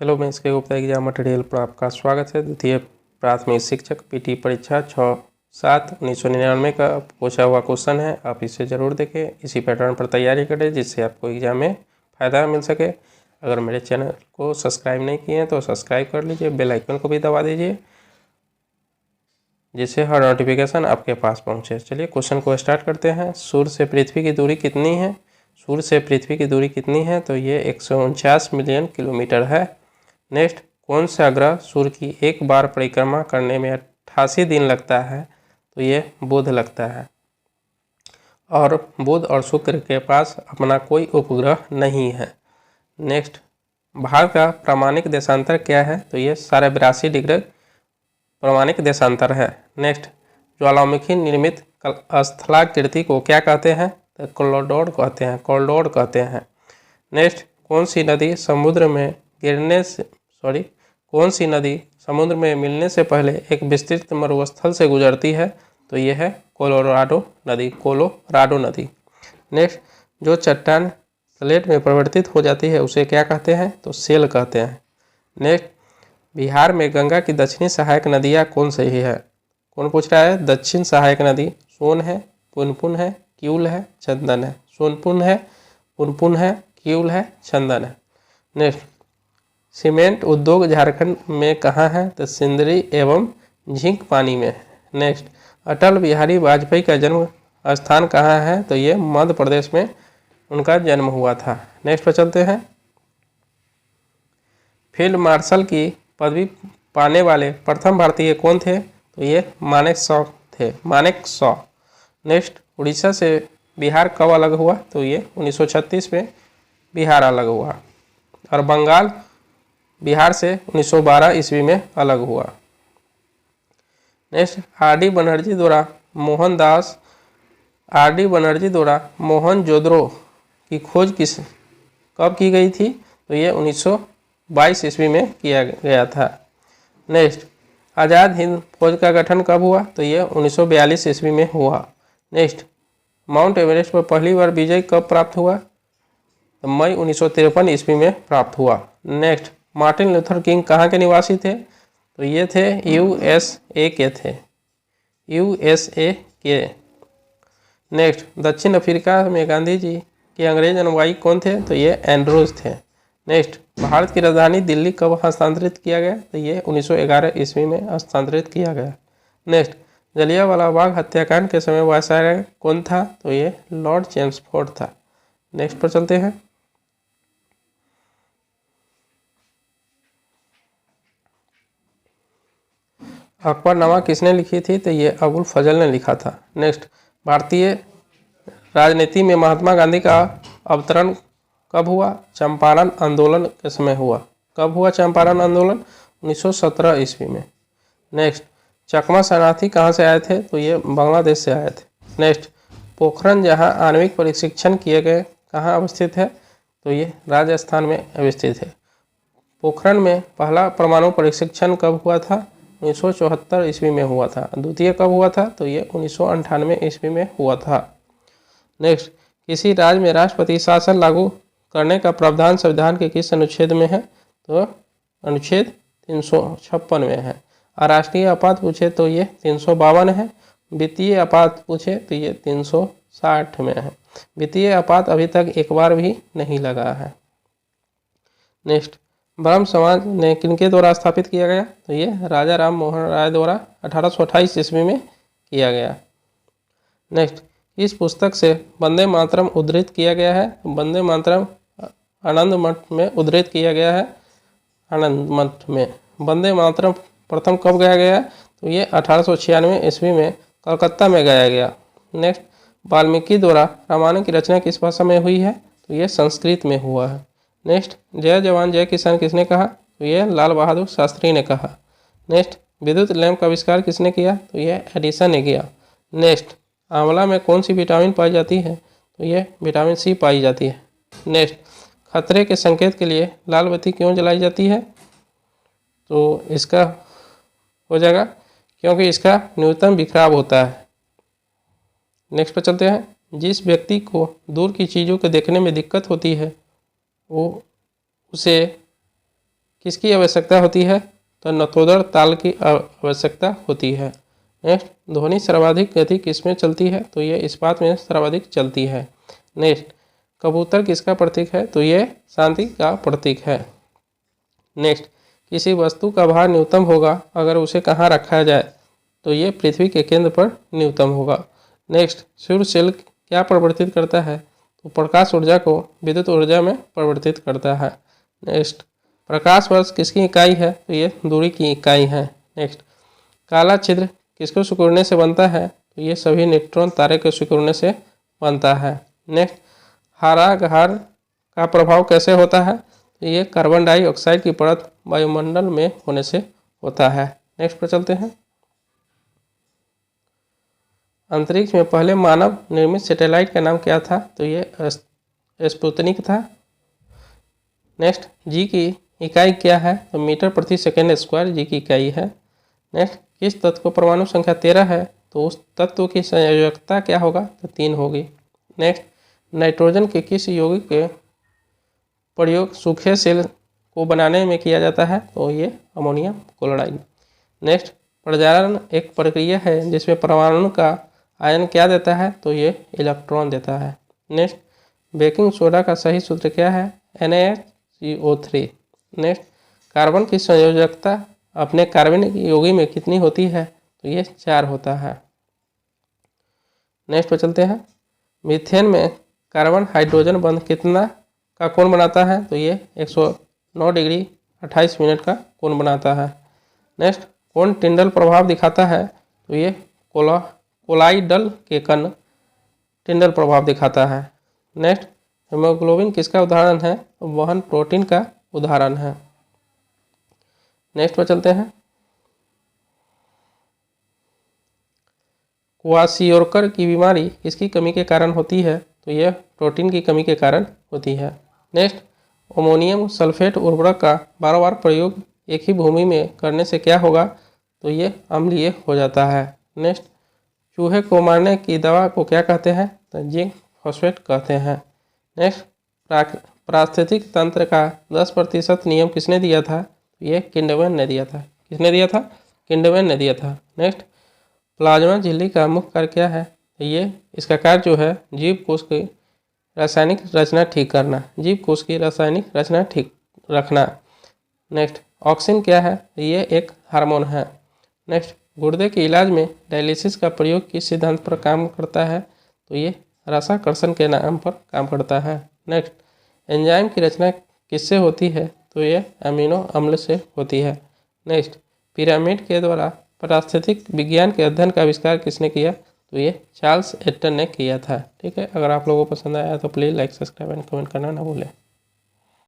Hello, मैं इसके Gupta exam material पर आपका स्वागत है। द्वितीय प्राथमिक शिक्षक पीटी परीक्षा 6/7/1999 का पूछा हुआ क्वेश्चन है। आप इसे ज़रूर देखें, इसी पैटर्न पर तैयारी करें जिससे आपको एग्जाम में फ़ायदा मिल सके। अगर मेरे चैनल को सब्सक्राइब नहीं किए हैं तो सब्सक्राइब कर लीजिए, बेल आइकन को भी दबा दीजिए जिससे हर नोटिफिकेशन आपके पास पहुँचे। चलिए क्वेश्चन को स्टार्ट करते हैं। सूर्य से पृथ्वी की दूरी कितनी है? सूर्य से पृथ्वी की दूरी कितनी है? तो ये 149 मिलियन किलोमीटर है। नेक्स्ट, कौन सा ग्रह सूर्य की एक बार परिक्रमा करने में 88 दिन लगता है? तो ये बुध लगता है। और बुध और शुक्र के पास अपना कोई उपग्रह नहीं है। नेक्स्ट, भारत का प्रामाणिक देशांतर क्या है? तो ये 82.5 डिग्री प्रामाणिक देशांतर है। नेक्स्ट, ज्वालामुखी निर्मित स्थलाकृति को क्या कहते हैं? तो कोलोडोर कहते हैं, कोल्डोर कहते हैं। नेक्स्ट, कौन सी नदी समुद्र में समुद्र में मिलने से पहले एक विस्तृत मरुस्थल से गुजरती है? तो यह है कोलोराडो नदी। नेक्स्ट, जो चट्टान स्लेट में परिवर्तित हो जाती है उसे क्या कहते हैं? तो शेल कहते हैं। नेक्स्ट, बिहार में गंगा की दक्षिणी सहायक नदियाँ कौन सी है? कौन पूछ रहा है? दक्षिण सहायक नदी सोन है, पुनपुन है, किऊल है, चंदन है। सोनपुन है, पुनपुन है, किऊल है, चंदन है। नेक्स्ट, सीमेंट उद्योग झारखंड में कहाँ है? तो सिंदरी एवं झींक पानी में। नेक्स्ट, अटल बिहारी वाजपेयी का जन्म स्थान कहाँ है? तो ये मध्य प्रदेश में उनका जन्म हुआ था। नेक्स्ट पर चलते हैं। फील्ड मार्शल की पदवी पाने वाले प्रथम भारतीय कौन थे? तो ये मानेकशॉ थे, मानेकशॉ। नेक्स्ट, उड़ीसा से बिहार कब अलग हुआ? तो ये 1936 में बिहार अलग हुआ। और बंगाल बिहार से 1912 ईस्वी में अलग हुआ। Next, RD. बनर्जी द्वारा मोहनजोदड़ो की खोज कब की गई थी? तो ये 1922 ईस्वी में किया गया था। नेक्स्ट, आज़ाद हिंद फौज का गठन कब हुआ? तो ये 1942 ईस्वी में हुआ। नेक्स्ट, माउंट एवरेस्ट पर पहली बार विजय कब प्राप्त हुआ? तो मई 1953 ईस्वी में प्राप्त हुआ। नेक्स्ट, मार्टिन लूथर किंग कहाँ के निवासी थे? तो ये थे यूएसए के थे, यूएसए के। नेक्स्ट, दक्षिण अफ्रीका में गांधी जी के अंग्रेज अनुयायी कौन थे? तो ये एंड्रोज थे। नेक्स्ट, भारत की राजधानी दिल्ली कब हस्तांतरित किया गया? तो ये 1911 ईस्वी में हस्तांतरित किया गया। नेक्स्ट, जलियांवाला बाग हत्याकांड के समय वायसराय कौन था? तो ये लॉर्ड चेम्सफोर्ड था। नेक्स्ट पर चलते हैं। अकबरनामा किसने लिखी थी? तो ये अबुल फजल ने लिखा था। नेक्स्ट, भारतीय राजनीति में महात्मा गांधी का अवतरण कब हुआ? चंपारण आंदोलन के समय हुआ। कब हुआ चंपारण आंदोलन? 1917 ईस्वी में। नेक्स्ट, चकमा शरणार्थी कहाँ से आए थे? तो ये बांग्लादेश से आए थे। नेक्स्ट, पोखरण जहाँ आणविक परीक्षण किए गए कहाँ अवस्थित है? तो ये राजस्थान में अवस्थित है। पोखरण में पहला परमाणु परीक्षण कब हुआ था? 1974 ईस्वी में हुआ था। द्वितीय कब हुआ था? तो ये 1998 ईस्वी में हुआ था। नेक्स्ट, किसी राज्य में राष्ट्रपति शासन लागू करने का प्रावधान संविधान के किस अनुच्छेद में है? तो अनुच्छेद 356 में है। राष्ट्रीय आपात पूछे तो ये 352 है। वित्तीय आपात पूछे तो ये 360 में है। वित्तीय आपात अभी तक एक बार भी नहीं लगा है। नेक्स्ट, ब्रह्म समाज ने किनके द्वारा स्थापित किया गया? तो ये राजा राम मोहन राय द्वारा 1828 ईस्वी में किया गया। नेक्स्ट, इस पुस्तक से वंदे मातरम उद्धृत किया गया है? वंदे मातरम आनंद मठ में उद्धृत किया गया है। आनंद मठ में वंदे मातरम प्रथम कब गाया गया? तो ये 1896 ईस्वी में कलकत्ता में गाया गया। नेक्स्ट, वाल्मीकि द्वारा रामायण की रचना किस भाषा में हुई है? तो ये संस्कृत में हुआ है। नेक्स्ट, जय जवान जय किसान किसने कहा? तो ये लाल बहादुर शास्त्री ने कहा। नेक्स्ट, विद्युत लैंप का आविष्कार किसने किया? तो ये एडिसन ने किया। नेक्स्ट, आंवला में कौन सी विटामिन पाई जाती है? तो ये विटामिन सी पाई जाती है। नेक्स्ट, खतरे के संकेत के लिए लाल बत्ती क्यों जलाई जाती है? तो इसका हो जाएगा क्योंकि इसका न्यूनतम बिखराव होता है। नेक्स्ट पर चलते हैं। जिस व्यक्ति को दूर की चीज़ों को देखने में दिक्कत होती है वो उसे किसकी आवश्यकता होती है? तो नतोदर ताल की आवश्यकता होती है। नेक्स्ट, ध्वनि सर्वाधिक गति किसमें चलती है? तो ये इस्पात में सर्वाधिक चलती है। नेक्स्ट, कबूतर किसका प्रतीक है? तो ये शांति का प्रतीक है। नेक्स्ट, किसी वस्तु का भार न्यूनतम होगा अगर उसे कहाँ रखा जाए? तो ये पृथ्वी के केंद्र पर न्यूनतम होगा। नेक्स्ट, सूर्य सेल क्या परिवर्तित करता है? तो प्रकाश ऊर्जा को विद्युत ऊर्जा में परिवर्तित करता है। नेक्स्ट, प्रकाश वर्ष किसकी इकाई है? तो ये दूरी की इकाई है। नेक्स्ट, काला छिद्र किसको सिकुड़ने से बनता है? तो ये सभी न्यूट्रॉन तारे के सिकुड़ने से बनता है। नेक्स्ट, हरा घार का प्रभाव कैसे होता है? तो ये कार्बन डाइऑक्साइड की परत वायुमंडल में होने से होता है। नेक्स्ट पर चलते हैं। अंतरिक्ष में पहले मानव निर्मित सैटेलाइट का नाम क्या था? तो ये स्पुतनिक था। नेक्स्ट, जी की इकाई क्या है? तो मीटर प्रति सेकेंड स्क्वायर जी की इकाई है। नेक्स्ट, किस तत्व को परमाणु संख्या 13 है? तो उस तत्व की संयोजकता क्या होगा? तो 3 होगी। नेक्स्ट, नाइट्रोजन के किस यौगिक के प्रयोग सूखे सेल को बनाने में किया जाता है? तो ये अमोनियम क्लोराइड। नेक्स्ट, प्रजारण एक प्रक्रिया है जिसमें परमाणु का आयन क्या देता है? तो ये इलेक्ट्रॉन देता है। नेक्स्ट, बेकिंग सोडा का सही सूत्र क्या है? NaCO3। नेक्स्ट, कार्बन की संयोजकता अपने कार्बनिक यौगिक में कितनी होती है? तो ये 4 होता है। नेक्स्ट पर चलते हैं। मीथेन में कार्बन हाइड्रोजन बंध कितना का कोण बनाता है? तो ये 109 डिग्री 28 मिनट का कोण बनाता है। नेक्स्ट, कौन टिंडल प्रभाव दिखाता है? तो ये कोलाइडल के कण टिंडल प्रभाव दिखाता है। नेक्स्ट, हीमोग्लोबिन किसका उदाहरण है? तो वहन प्रोटीन का उदाहरण है। नेक्स्ट पर चलते हैं। क्वासियोरकर की बीमारी किसकी कमी के कारण होती है? तो यह प्रोटीन की कमी के कारण होती है। नेक्स्ट, अमोनियम सल्फेट उर्वरक का बार बार प्रयोग एक ही भूमि में करने से क्या होगा? तो ये अम्लीय हो जाता है। नेक्स्ट, चूहे को मारने की दवा को क्या कहते हैं? तो जिंक फॉस्फेट कहते हैं। नेक्स्ट, पारिस्थितिक तंत्र का 10% नियम किसने दिया था? ये किंडवेन ने दिया था। किसने दिया था? किंडवेन ने दिया था। नेक्स्ट, प्लाज्मा झिल्ली का मुख्य कार्य क्या है? ये इसका कार्य जो है जीव कोश की रासायनिक रचना ठीक करना, जीव कोश की रासायनिक रचना ठीक रखना। नेक्स्ट, ऑक्सिन क्या है? ये एक हार्मोन है। नेक्स्ट, गुर्दे के इलाज में डायलिसिस का प्रयोग किस सिद्धांत पर काम करता है? तो ये रसाकर्षण के नाम पर काम करता है। नेक्स्ट, एंजाइम की रचना किससे होती है? तो ये अमीनो अम्ल से होती है। नेक्स्ट, पिरामिड के द्वारा पारिस्थितिक विज्ञान के अध्ययन का आविष्कार किसने किया? तो ये चार्ल्स एटन ने किया था। ठीक है, अगर आप लोगों को पसंद आया तो please like, subscribe and comment करना ना भूलें।